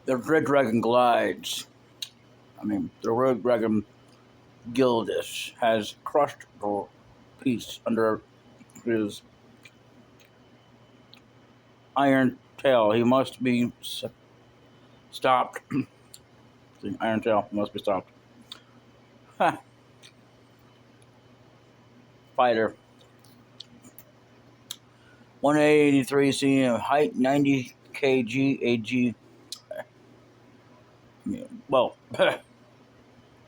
The Red Dragon glides. The Red Dragon Gildish has crushed the piece under his iron tail. He must be stopped. The iron tail must be stopped. Ha! Fighter. 183 cm, height 90 kg, AG. Well,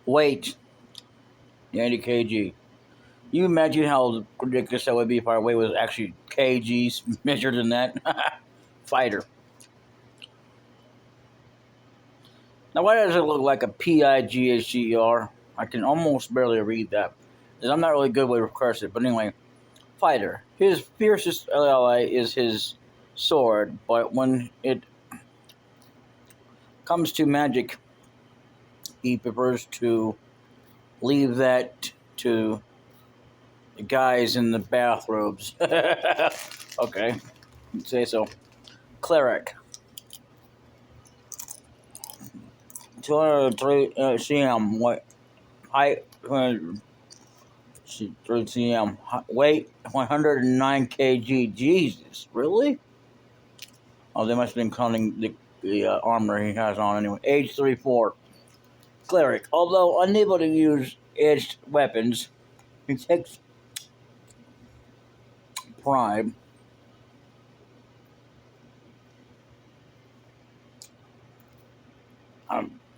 weight 90 kg. You imagine how ridiculous that would be if our weight was actually kgs measured in that? Fighter. Now, why does it look like a PIGHGER? I can almost barely read that. I'm not really good with cursive, but anyway, fighter. His fiercest ally is his sword, but when it comes to magic, he prefers to leave that to the guys in the bathrobes. Okay, say so. Cleric. 203 cm. What height? 3 cm. Weight 109 kg. Jesus, really? Oh, they must have been counting the armor he has on anyway. Age 34. Cleric. Although unable to use edged weapons, he takes pride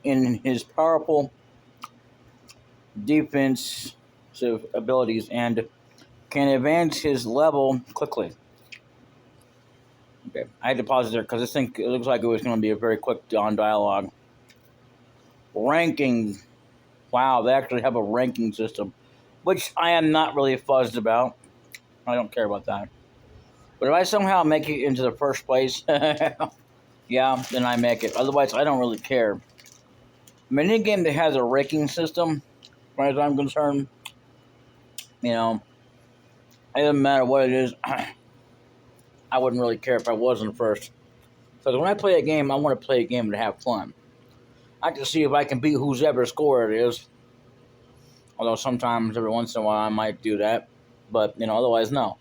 in his powerful defensive abilities and can advance his level quickly. Okay, I had to pause there because this thing it looks like it was going to be a very quick on dialogue. Ranking. Wow, they actually have a ranking system, which I am not really fuzzed about. I don't care about that. But if I somehow make it into the first place, yeah, then I make it. Otherwise, I don't really care. Any game that has a ranking system, as far as I'm concerned, you know, it doesn't matter what it is. I wouldn't really care if I wasn't first. Because when I play a game, I want to play a game to have fun. I can see if I can beat whoever score it is. Although sometimes, every once in a while, I might do that. But, otherwise, no.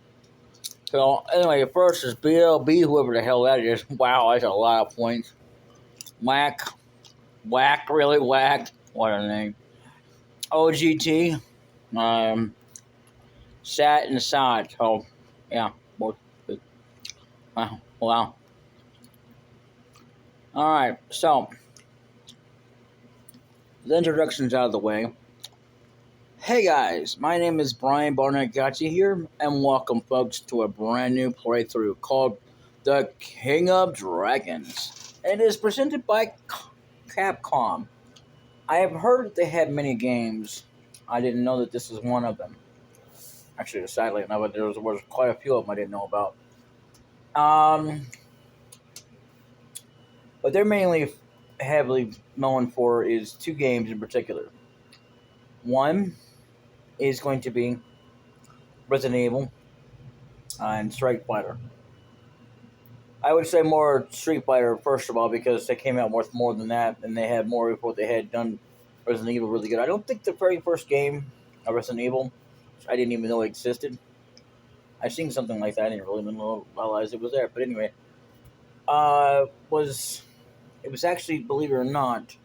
So, anyway, first is BLB, whoever the hell that is. Wow, that's a lot of points. Whack. Whack, really? Whack. What a name. OGT. Sat and Sod. Oh, yeah. Both good. Wow. Alright, so. The introduction's out of the way. Hey guys, my name is Brian Barnett Gotcha here, and welcome folks to a brand new playthrough called The King of Dragons. It is presented by Capcom. I have heard that they had many games. I didn't know that this was one of them. Actually, sadly enough, there was quite a few of them I didn't know about. What they're mainly heavily known for is two games in particular. One is going to be Resident Evil and Street Fighter. I would say more Street Fighter, first of all, because they came out with more than that, and they had more before they had done Resident Evil really good. I don't think the very first game of Resident Evil, I didn't even know it existed. I seen something like that. I didn't really even realize it was there. But anyway, it was actually, believe it or not,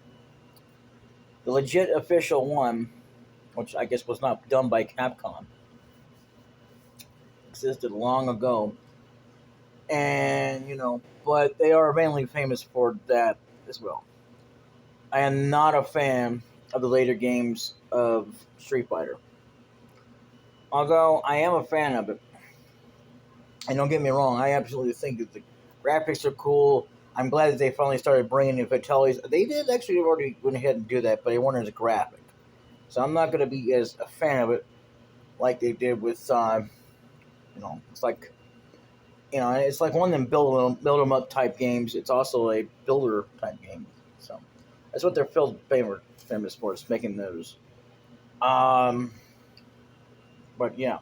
the legit official one, which I guess was not done by Capcom, existed long ago. And, but they are mainly famous for that as well. I am not a fan of the later games of Street Fighter. Although I am a fan of it. And don't get me wrong, I absolutely think that the graphics are cool. I'm glad that they finally started bringing in fatalities. They did actually already went ahead and do that, but they weren't as graphic. So I'm not going to be as a fan of it like they did with, it's like, it's like one of them build them up type games. It's also a builder type game. So that's what they're famous for, is making those. But yeah.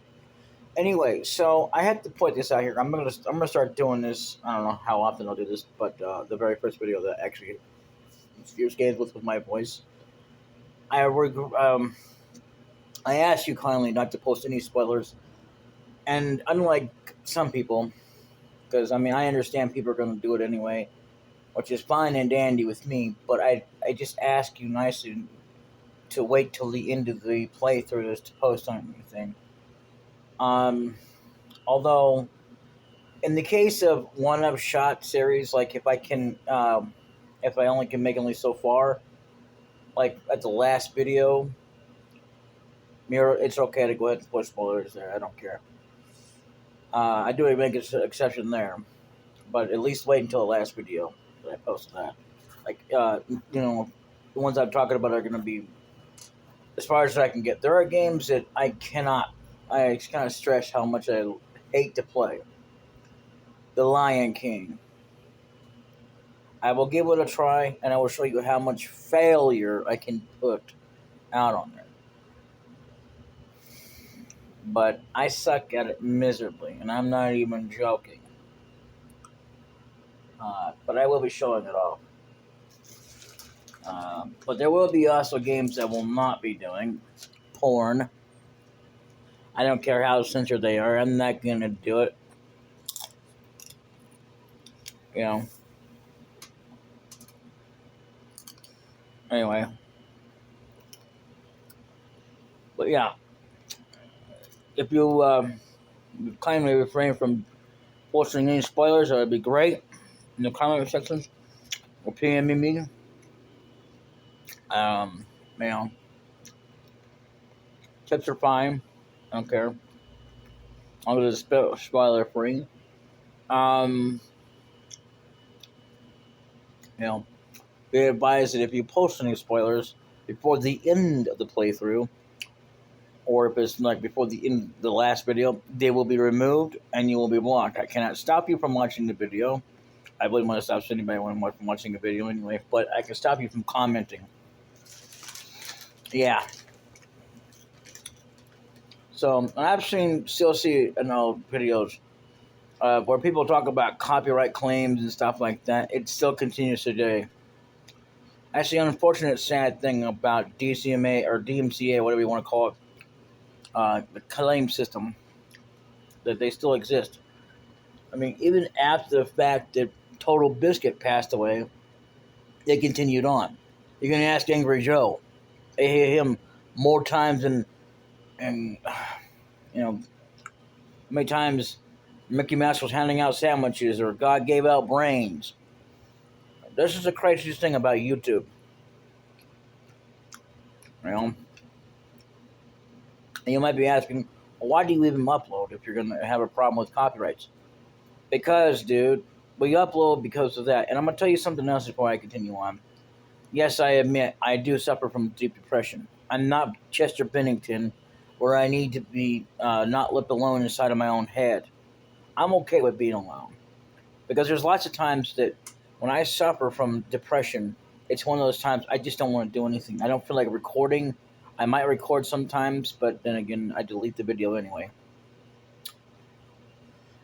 Anyway, so I had to point this out here. I'm gonna start doing this. I don't know how often I'll do this, but the very first video that actually excuse games with my voice. I I asked you kindly not to post any spoilers, and unlike some people, because I mean I understand people are going to do it anyway, which is fine and dandy with me. But I just ask you nicely to wait till the end of the playthrough to post on anything. Um, Although in the case of one of shot series, like if I only can make only so far, like at the last video, mirror, it's okay to go ahead and put spoilers there. I don't care. I do make an exception there, but at least wait until the last video that I posted that. Like, the ones I'm talking about are going to be as far as I can get. There are games that I cannot. I kind of stress how much I hate to play. The Lion King. I will give it a try, and I will show you how much failure I can put out on there. But I suck at it miserably, and I'm not even joking. But I will be showing it off. But there will be also games that will not be doing porn. I don't care how censored they are. I'm not gonna do it. You know. Anyway. But yeah, if you kindly refrain from posting any spoilers, that would be great. In the comment sections or PM me. Um, you know, tips are fine. I don't care. I'll just spoiler free. Um, you know, be advised that if you post any spoilers before the end of the playthrough, or if it's like before the end of the last video, they will be removed and you will be blocked. I cannot stop you from watching the video. I wouldn't want to stop anybody from watching a video anyway, but I can stop you from commenting. Yeah. So I've still see videos where people talk about copyright claims and stuff like that. It still continues today. That's the unfortunate, sad thing about DCMA or DMCA, whatever you want to call it, the claim system, that they still exist. I mean, even after the fact that Total Biscuit passed away, they continued on. You can ask Angry Joe. They hear him more times than, and how many times Mickey Mouse was handing out sandwiches or God gave out brains. This is the craziest thing about YouTube. And you might be asking, well, why do you even upload if you're going to have a problem with copyrights? Because, dude, we upload because of that. And I'm going to tell you something else before I continue on. Yes, I admit I do suffer from deep depression. I'm not Chester Bennington, where I need to be not left alone inside of my own head. I'm okay with being alone. Because there's lots of times that when I suffer from depression, it's one of those times I just don't want to do anything. I don't feel like recording. I might record sometimes, but then again, I delete the video anyway.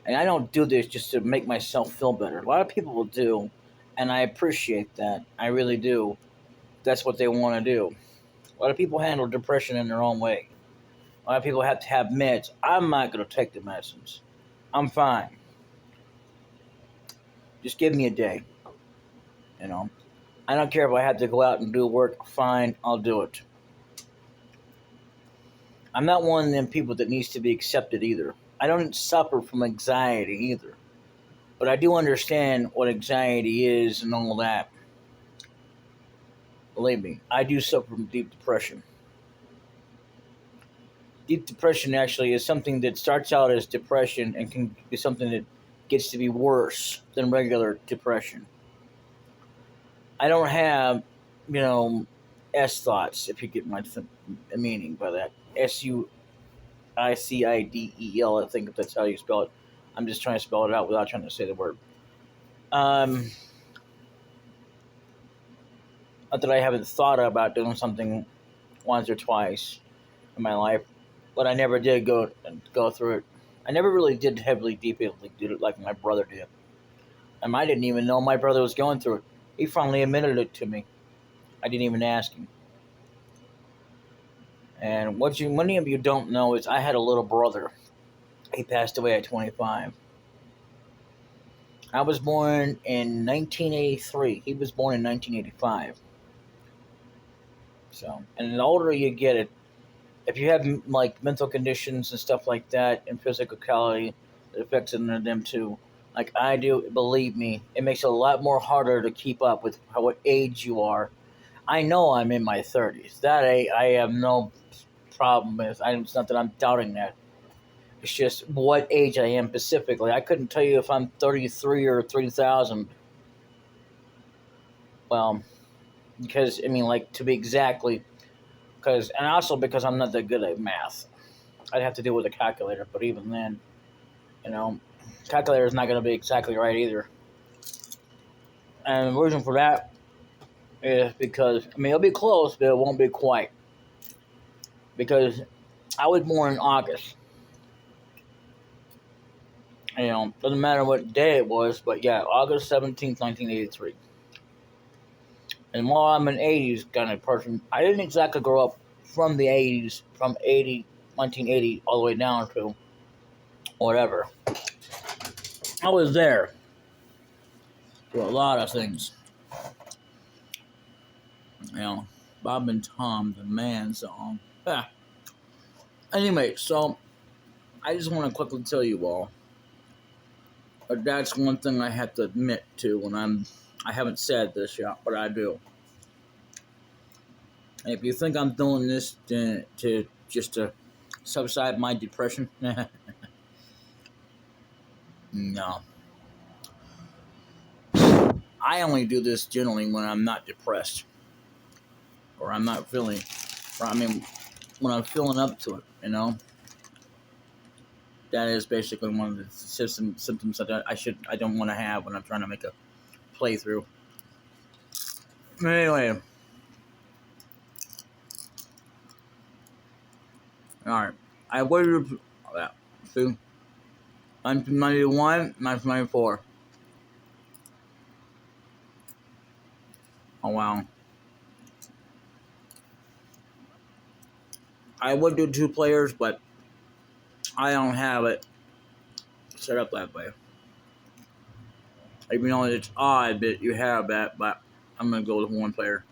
And I don't do this just to make myself feel better. A lot of people will do, and I appreciate that. I really do. That's what they want to do. A lot of people handle depression in their own way. A lot of people have to have meds. I'm not going to take the medicines. I'm fine. Just give me a day. I don't care if I have to go out and do work. Fine, I'll do it. I'm not one of them people that needs to be accepted either. I don't suffer from anxiety either. But I do understand what anxiety is and all that. Believe me, I do suffer from deep depression. Deep depression actually is something that starts out as depression and can be something that gets to be worse than regular depression. I don't have, S thoughts, if you get my meaning by that. SUICIDEL, I think that's how you spell it. I'm just trying to spell it out without trying to say the word. Not that I haven't thought about doing something once or twice in my life, but I never did go through it. I never really did heavily, deeply do it like my brother did. And I didn't even know my brother was going through it. He finally admitted it to me. I didn't even ask him. And what you many of you don't know is I had a little brother. He passed away at 25. I was born in 1983. He was born in 1985. So, and the older you get, if you have like mental conditions and stuff like that, and physicality, it affects them too. Like I do, believe me, it makes it a lot more harder to keep up with what age you are. I know I'm in my 30s. That I have no problem with. It's not that I'm doubting that. It's just what age I am specifically. I couldn't tell you if I'm 33 or 3,000. Well, because I mean, like to be exactly, because and also because I'm not that good at math. I'd have to deal with a calculator, but even then, you know, calculator is not going to be exactly right either. And the reason for that is because I mean it'll be close, but it won't be quite. Because I was born in August. Doesn't matter what day it was, but yeah, August 17th, 1983. And while I'm an 80s kind of person, I didn't exactly grow up from the 80s, from 1980 all the way down to whatever. I was there for a lot of things. Bob and Tom, the man song. Anyway, so I just want to quickly tell you all that that's one thing I have to admit to I haven't said this yet, but I do. And if you think I'm doing this to just to subside my depression, no. I only do this generally when I'm not depressed, or I'm not feeling, or I mean, when I'm feeling up to it. That is basically one of the symptoms that I don't want to have when I'm trying to make a playthrough. Anyway, all right. I waited. See, 1991, 1994. Oh wow. I would do two players, but I don't have it set up that way. Even though it's odd that you have that, but I'm gonna go with one player.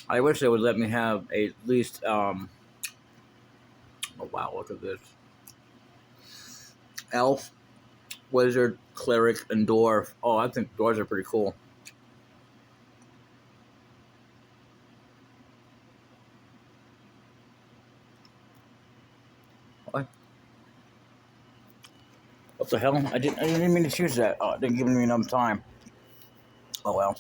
I wish they would let me have at least oh wow, look at this. Elf, Wizard, Cleric, and Dwarf. Oh, I think dwarves are pretty cool. What the hell? I didn't mean to choose that. Oh, it didn't give me enough time. Oh well.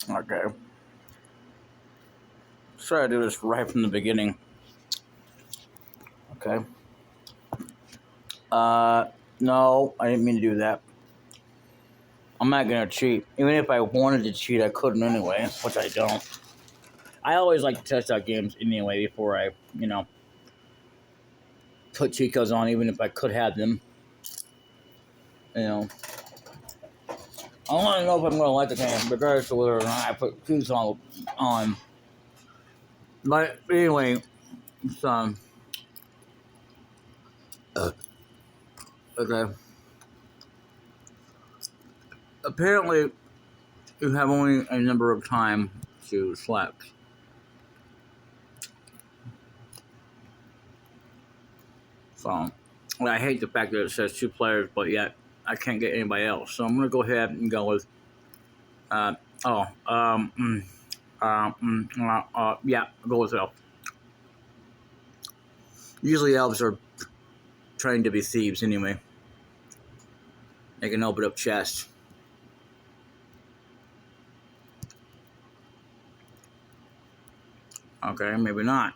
Okay. Let's try to do this right from the beginning. Okay. No, I didn't mean to do that. I'm not gonna cheat. Even if I wanted to cheat, I couldn't anyway, which I don't. I always like to test out games anyway before I, put cheat codes on, even if I could have them. You know, I want to know if I'm gonna like the game, regardless of whether or not I put cheats on. But anyway, it's okay. Apparently, you have only a number of time to select. So, I hate the fact that it says two players, but yet I can't get anybody else. So I'm gonna go ahead and go with. Uh, oh, yeah, I'll go with elf. Usually elves are trained to be thieves anyway. They can open up chests. Okay, maybe not.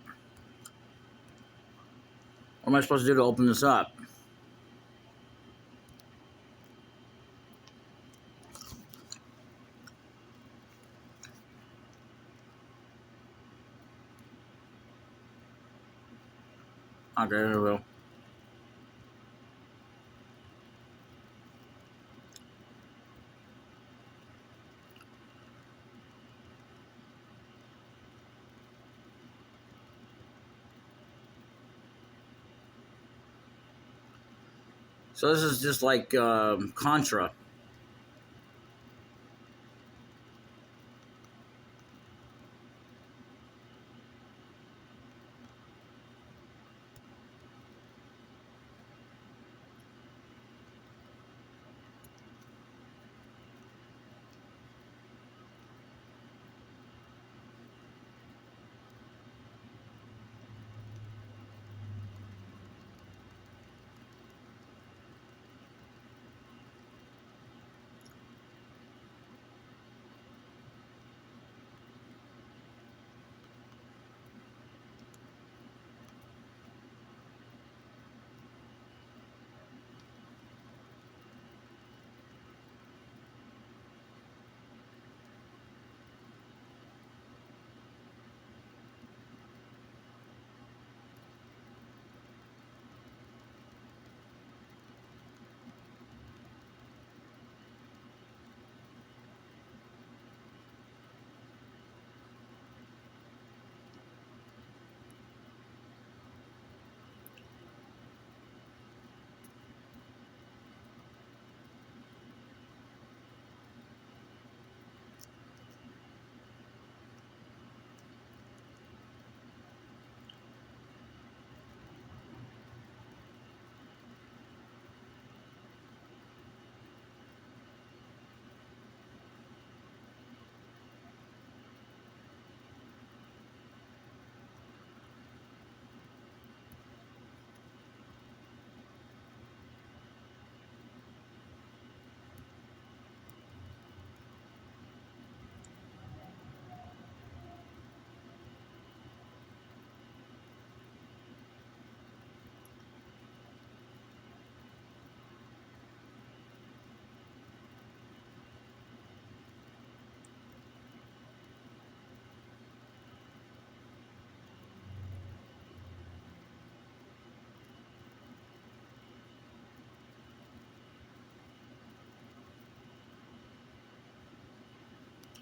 What am I supposed to do to open this up? Okay, I will. So this is just like Contra.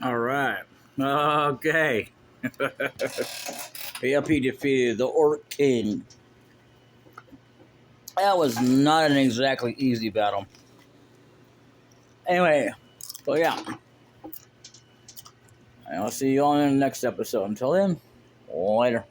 All right. Okay. Yep, he defeated the Orc King. That was not an exactly easy battle. Anyway, so yeah, I'll see you all in the next episode. Until then, later.